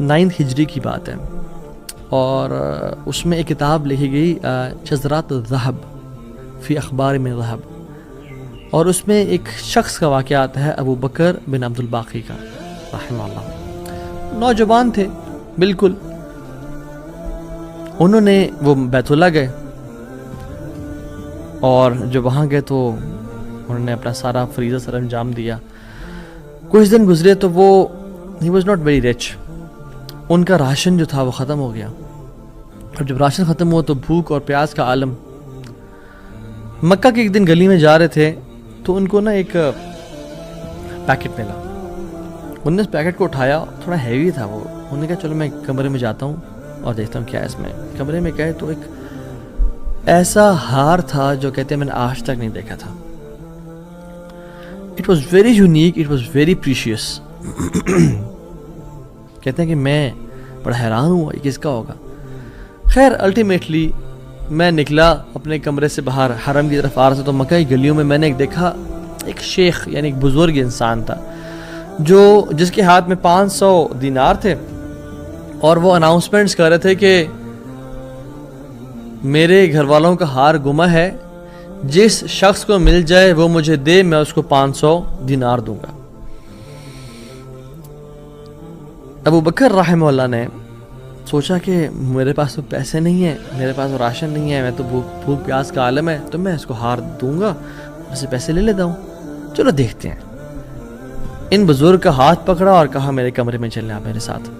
9 ہجری کی بات ہے، اور اس میں ایک کتاب لکھی گئی شذرات الذہب فی اخبار من ذہب، اور اس میں ایک شخص کا واقعہ آتا ہے، ابو بکر بن عبد الباقی کا رحمہ اللہ. نوجوان تھے بالکل. انہوں نے وہ بیت اللہ گئے، اور جب وہاں گئے تو انہوں نے اپنا سارا فریضہ سر انجام دیا. کچھ دن گزرے تو وہ ہی واز ناٹ ویری رچ. ان کا راشن جو تھا وہ ختم ہو گیا، اور جب راشن ختم ہوا تو بھوک اور پیاس کا عالم. مکہ کے ایک دن گلی میں جا رہے تھے تو ان کو نا ایک پیکٹ ملا. انہوں نے اس پیکٹ کو اٹھایا، تھوڑا ہیوی تھا وہ. انہوں نے کہا چلو میں کمرے میں جاتا ہوں اور دیکھتا ہوں کیا ہے اس میں. کمرے میں گئے تو ایک ایسا ہار تھا جو کہتے ہیں میں نے آج تک نہیں دیکھا تھا. It was very unique, it was very precious. کہتے ہیں کہ میں بڑا حیران ہوا یہ کس کا ہوگا. خیر الٹیمیٹلی میں نکلا اپنے کمرے سے باہر، حرم کی طرف آ رہا تھا تو مکہ کی گلیوں میں نے ایک دیکھا، ایک شیخ یعنی ایک بزرگ انسان تھا جس کے ہاتھ میں 500 دینار تھے، اور وہ اناؤنسمنٹس کر رہے تھے کہ میرے گھر والوں کا ہار گما ہے، جس شخص کو مل جائے وہ مجھے دے، میں اس کو 500 دینار دوں گا. ابو بکر رحمہ اللہ نے سوچا کہ میرے پاس تو پیسے نہیں ہیں، میرے پاس تو راشن نہیں ہے، میں تو بھوک پیاس کا عالم ہے، تو میں اس کو ہار دوں گا، اسے پیسے لے لیتا ہوں. چلو دیکھتے ہیں. ان بزرگ کا ہاتھ پکڑا اور کہا میرے کمرے میں چلیں آپ میرے ساتھ.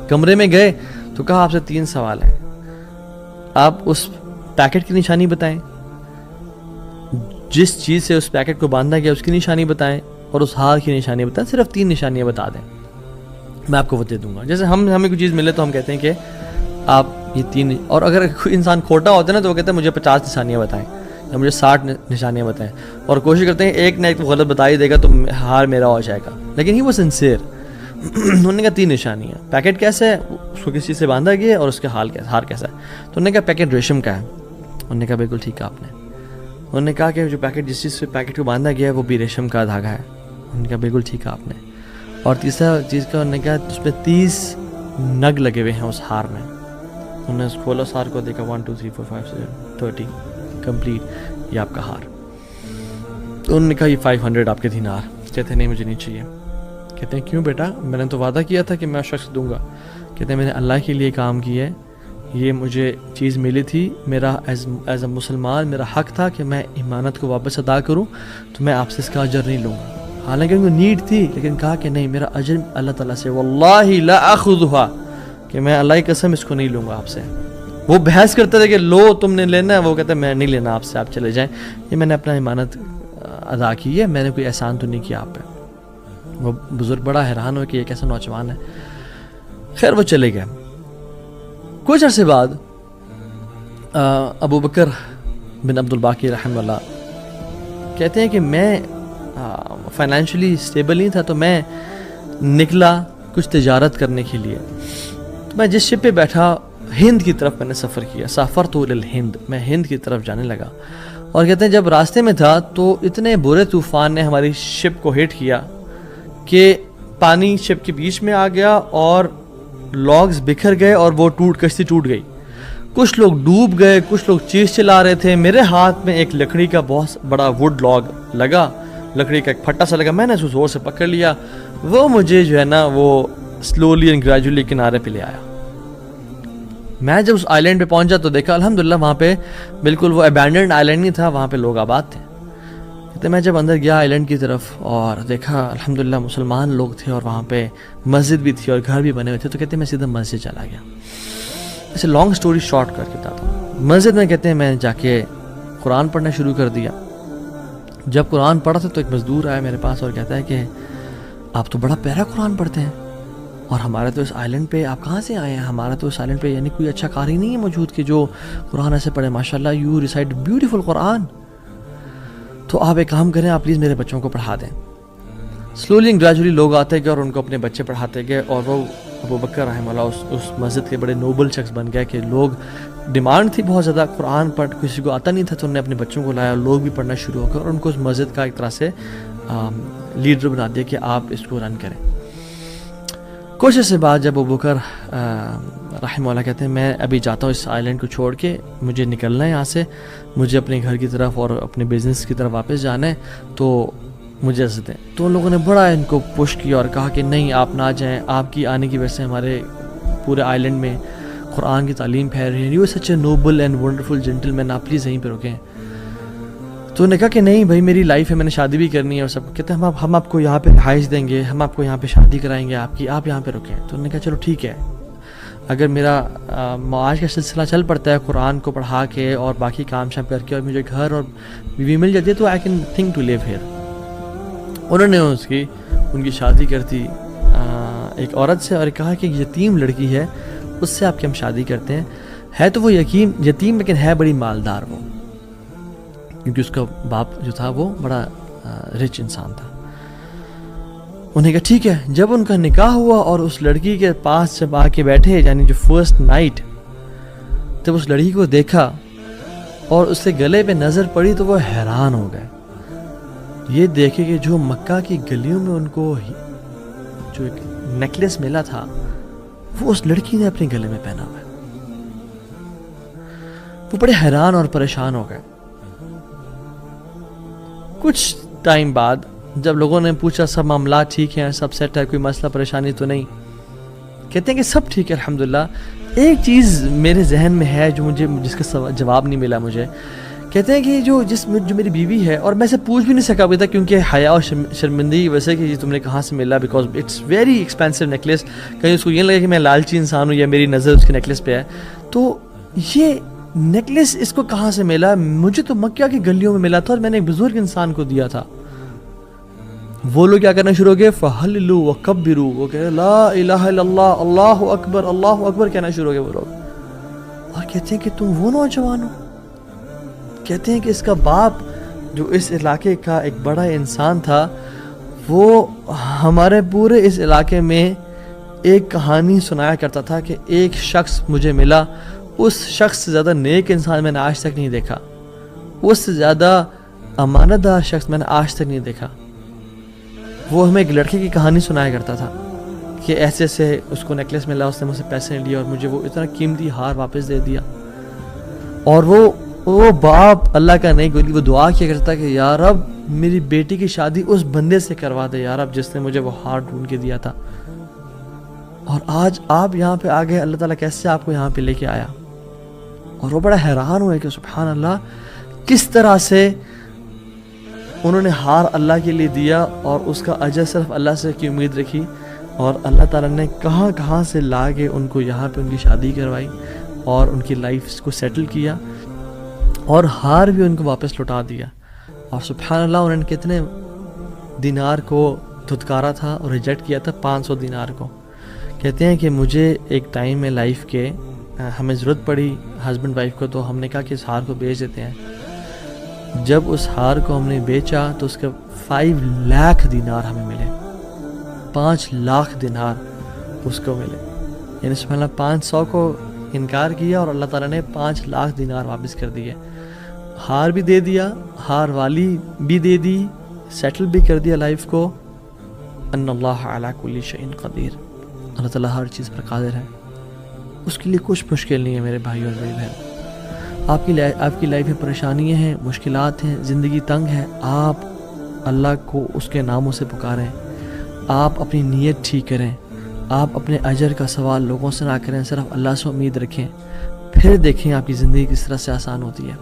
کمرے میں گئے تو کہا آپ سے 3 سوال ہیں. آپ اس پیکٹ کی نشانی بتائیں، جس چیز سے اس پیکٹ کو باندھا گیا اس کی نشانی بتائیں، اور اس ہار کی نشانی بتائیں. صرف 3 نشانیاں بتا دیں، میں آپ کو وہ دے دوں گا. جیسے ہمیں کوئی چیز ملے تو ہم کہتے ہیں کہ آپ یہ 3، اور اگر کوئی انسان کھوٹا ہوتا ہے نا تو وہ کہتے ہیں مجھے 50 نشانیاں بتائیں یا مجھے 60 نشانیاں بتائیں، اور کوشش کرتے ہیں ایک نہ ایک تو غلط بتا ہی دے گا تو ہار میرا ہو جائے گا. لیکن ہی وہ سنسیئر. انہوں نے کہا 3 نشانیاں. پیکٹ کیسا ہے، اس کو کس چیز سے باندھا گیا ہے، اور اس کا ہار کیسا ہے. تو انہوں نے کہا پیکٹ ریشم کا ہے. انہوں نے کہا بالکل ٹھیک ہے آپ نے. انہوں نے کہا کہ جو پیکٹ جس چیز سے پیکٹ کو باندھا گیا ہے وہ بھی ریشم کا دھاگا ہے. انہوں نے کہا بالکل ٹھیک ہے آپ نے. اور تیسرا چیز کا انہوں نے کہا اس پہ 30 نگ لگے ہوئے ہیں اس ہار میں. انہوں نے کھولا اس ہار کو، دیکھا 1 2 3 4 5 6 30 کمپلیٹ، یہ آپ کا ہار. تو انہوں نے کہا یہ 500 آپ کے دینار. کہتے ہیں نہیں مجھے نہیں چاہیے. کہتے ہیں کیوں بیٹا، میں نے تو وعدہ کیا تھا کہ میں اس شخص دوں گا. کہتے ہیں میں نے اللہ کے لیے کام کیا ہے، یہ مجھے چیز ملی تھی، میرا ایز اے مسلمان میرا حق تھا کہ میں امانت کو واپس ادا کروں، تو میں آپ سے اس کا اجر نہیں لوں گا. حالانکہ ان کو نیڈ تھی، لیکن کہا کہ نہیں میرا اجر اللہ تعالیٰ سے، واللہ لا اخذھا، کہ میں اللہ کی قسم اس کو نہیں لوں گا آپ سے. وہ بحث کرتے تھے کہ لو تم نے لینا ہے، وہ کہتے ہیں میں نہیں لینا آپ سے، آپ چلے جائیں، یہ میں نے اپنا امانت ادا کی ہے، میں نے کوئی احسان تو نہیں کیا آپ پہ. وہ بزرگ بڑا حیران ہو کہ یہ کیسا نوجوان ہے. خیر وہ چلے گئے. کچھ عرصے بعد ابو بکر بن عبد الباقی رحمہ اللہ کہتے ہیں کہ میں فائنینشلی اسٹیبل نہیں تھا، تو میں نکلا کچھ تجارت کرنے کے لیے. میں جس شپ پہ بیٹھا ہند کی طرف میں نے سفر کیا. سافرت الی الہند، میں ہند کی طرف جانے لگا. اور کہتے ہیں جب راستے میں تھا تو اتنے برے طوفان نے ہماری شپ کو ہٹ کیا کہ پانی شپ کے بیچ میں آ گیا اور لاگز بکھر گئے اور وہ کشتی ٹوٹ گئی. کچھ لوگ ڈوب گئے، کچھ لوگ چیز چلا رہے تھے. میرے ہاتھ میں ایک لکڑی کا بہت بڑا ووڈ لاگ لگا، لکڑی کا ایک پھٹا سا لگا. میں نے اس کو زور سے پکڑ لیا. وہ مجھے جو ہے نا وہ سلولی اینڈ گریجولی کنارے پہ لے آیا. میں جب اس آئی لینڈ پہ پہنچا تو دیکھا الحمدللہ وہاں پہ بالکل وہ ابینڈنڈ آئی لینڈ نہیں تھا، وہاں پہ لوگ آباد تھے. کہتے میں جب اندر گیا آئی لینڈ کی طرف اور دیکھا الحمدللہ مسلمان لوگ تھے اور وہاں پہ مسجد بھی تھی اور گھر بھی بنے ہوئے تھے. تو کہتے ہیں میں سیدھا مسجد چلا گیا. ایسے لانگ سٹوری شارٹ کر کے بتاتا ہوں. مسجد میں کہتے ہیں میں جا کے قرآن پڑھنا شروع کر دیا. جب قرآن پڑھا تھا تو ایک مزدور آیا میرے پاس اور کہتا ہے کہ آپ تو بڑا پیارا قرآن پڑھتے ہیں، اور ہمارے تو اس آئی لینڈ پہ آپ کہاں سے آئے ہیں؟ ہمارا تو اس آئی لینڈ پہ یعنی کوئی اچھا قاری نہیں ہے موجود کہ جو قرآن ایسے پڑھے. ماشاء اللہ یو ریسائٹ بیوٹیفل قرآن. تو آپ ایک کام کریں، آپ پلیز میرے بچوں کو پڑھا دیں. سلولی اینڈ گریجولی لوگ آتے گئے اور ان کو اپنے بچے پڑھاتے گئے. اور وہ ابو بکر رحمہ اللہ اس مسجد کے بڑے نوبل شخص بن گئے کہ لوگ ڈیمانڈ تھی بہت زیادہ قرآن پڑھ، کسی کو آتا نہیں تھا تو انہوں نے اپنے بچوں کو لایا، لوگ بھی پڑھنا شروع ہو گئے اور ان کو اس مسجد کا ایک طرح سے لیڈر بنا دیا کہ آپ اس کو رن کریں. کچھ عرصے بعد جب ابو بکر رحمہ اللہ کہتے ہیں میں ابھی جاتا ہوں اس آئی لینڈ کو چھوڑ کے, مجھے نکلنا ہے یہاں سے, مجھے اپنے گھر کی طرف اور اپنے بزنس کی طرف واپس جانا ہے, تو مجھے اجازت دیں. تو ان لوگوں نے بڑا ان کو پش کیا اور کہا کہ نہیں آپ نہ جائیں, آپ کی آنے کی وجہ سے ہمارے پورے آئی لینڈ میں قرآن کی تعلیم پھیل رہی ہے, you such a noble and wonderful gentleman, آپ پلیز یہیں پہ رکیں. تو انہوں نے کہا کہ نہیں بھائی میری لائف ہے, میں نے شادی بھی کرنی ہے اور سب. کہتے ہیں ہم آپ کو یہاں پہ رہائش دیں گے, ہم آپ کو یہاں پہ شادی کرائیں گے آپ کی, آپ یہاں پہ رکیں. تو انہوں نے کہا چلو ٹھیک ہے, اگر میرا معاش کا سلسلہ چل پڑتا ہے قرآن کو پڑھا کے اور باقی کام شام کر کے اور مجھے گھر اور بیوی مل جاتی ہے تو I can think to leave here. انہوں نے ان کی شادی کر دی ایک عورت سے اور کہا کہ یتیم لڑکی ہے اس سے آپ کی ہم شادی کرتے ہیں. ہے تو وہ یتیم لیکن ہے بڑی مالدار وہ, کیونکہ اس کا باپ جو تھا وہ بڑا رچ انسان تھا. انہیں کہا ٹھیک ہے. جب ان کا نکاح ہوا اور اس لڑکی کے پاس جب آ کے بیٹھے, یعنی جو فرسٹ نائٹ, جب اس لڑکی کو دیکھا اور اس سے گلے پہ نظر پڑی تو وہ حیران ہو گئے. یہ دیکھے کہ جو مکہ کی گلیوں میں ان کو جو ایک نیکلس ملا تھا وہ اس لڑکی نے اپنے گلے میں پہنا ہوا ہے. وہ بڑے حیران اور پریشان ہو گئے. کچھ ٹائم بعد جب لوگوں نے پوچھا سب معاملات ٹھیک ہیں, سب سیٹ ہے, کوئی مسئلہ پریشانی تو نہیں, کہتے ہیں کہ سب ٹھیک ہے الحمدللہ. ایک چیز میرے ذہن میں ہے جو جس کا جواب نہیں ملا مجھے. کہتے ہیں کہ جو میری بیوی ہے, اور میں سے پوچھ بھی نہیں سکا ابھی تک کیونکہ حیا اور شرمندگی ویسے کہ یہ تم نے کہاں سے ملا, because it's very expensive necklace. کہیں اس کو یہ لگے کہ میں لالچی انسان ہوں یا میری نظر اس کے نیکلیس پہ ہے. تو یہ نیکلیس اس کو کہاں سے ملا؟ مجھے تو مکہ کی گلیوں میں ملا تھا اور میں نے ایک بزرگ انسان کو دیا تھا. وہ لوگ کیا کرنا شروع ہو گئے, فہللو وکبرو, وہ کہہ رہے لا الہ الا اللہ, اللہ اکبر کہنا شروع ہو گئے وہ لوگ. اور کہتے ہیں کہ تم وہ نوجوان ہو. کہتے ہیں کہ اس کا باپ جو اس علاقے کا ایک بڑا انسان تھا, وہ ہمارے پورے اس علاقے میں ایک کہانی سنایا کرتا تھا کہ ایک شخص مجھے ملا, اس شخص سے زیادہ نیک انسان میں نے آج تک نہیں دیکھا, اس سے زیادہ امانت دار شخص میں نے آج تک نہیں دیکھا. وہ ہمیں ایک لڑکے کی کہانی سنایا کرتا تھا کہ ایسے سے اس کو نیکلیس ملا, اس نے مجھ سے پیسے نہیں لیے اور مجھے وہ اتنا قیمتی ہار واپس دے دیا. اور وہ باپ اللہ کا نہیں گولی, وہ دعا کیا کرتا کہ یا رب میری بیٹی کی شادی اس بندے سے کروا دے یا رب جس نے مجھے وہ ہار ڈھونڈ کے دیا تھا. اور آج آپ یہاں پہ آ گئے, اللہ تعالیٰ کیسے آپ کو یہاں پہ لے کے آیا. اور وہ بڑا حیران ہوئے کہ سبحان اللہ, کس طرح سے انہوں نے ہار اللہ کے لیے دیا اور اس کا اجر صرف اللہ سے کی امید رکھی, اور اللہ تعالیٰ نے کہاں سے لا کے ان کو یہاں پہ ان کی شادی کروائی اور ان کی لائف کو سیٹل کیا, اور ہار بھی ان کو واپس لوٹا دیا. اور سبحان اللہ انہوں نے کتنے دینار کو دھتکارا تھا اور ریجیکٹ کیا تھا, 500 دینار کو. کہتے ہیں کہ مجھے ایک ٹائم میں لائف کے ہمیں ضرورت پڑی ہسبینڈ وائف کو, تو ہم نے کہا کہ اس ہار کو بیچ دیتے ہیں. جب اس ہار کو ہم نے بیچا تو اس کے 5 لاکھ دینار ہمیں ملے, 5 لاکھ دینار اس کو ملے. یعنی سبحان اللہ 500 کو انکار کیا اور اللہ تعالیٰ نے 5 لاکھ دینار واپس کر دیے. ہار بھی دے دیا, ہار والی بھی دے دی, سیٹل بھی کر دیا لائف کو. ان اللہ علی کل شیء قدیر, اللہ تعالیٰ ہر چیز پر قادر ہے, اس کے لیے کچھ مشکل نہیں ہے میرے بھائی اور میری بہن. آپ کی لائف میں پریشانیاں ہیں, مشکلات ہیں, زندگی تنگ ہے, آپ اللہ کو اس کے ناموں سے پکاریں, آپ اپنی نیت ٹھیک کریں, آپ اپنے اجر کا سوال لوگوں سے نہ کریں, صرف اللہ سے امید رکھیں, پھر دیکھیں آپ کی زندگی کس طرح سے آسان ہوتی ہے.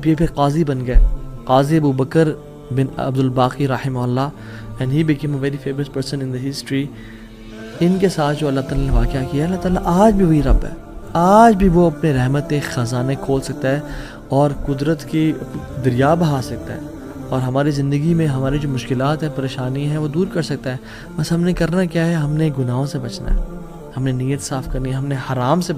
پھر قاضی بن گئے, قاضی ابو بکر بن عبد الباقی رحمہ اللہ, and he became a very famous person in the history. ان کے ساتھ جو اللہ تعالیٰ نے واقعہ کیا, اللہ تعالیٰ آج بھی وہی رب ہے, آج بھی وہ اپنے رحمت خزانے کھول سکتا ہے اور قدرت کی دریا بہا سکتا ہے, اور ہماری زندگی میں ہماری جو مشکلات ہیں, پریشانی ہیں, وہ دور کر سکتا ہے. بس ہم نے کرنا کیا ہے, ہم نے گناہوں سے بچنا ہے, ہم نے نیت صاف کرنی ہے, ہم نے حرام سے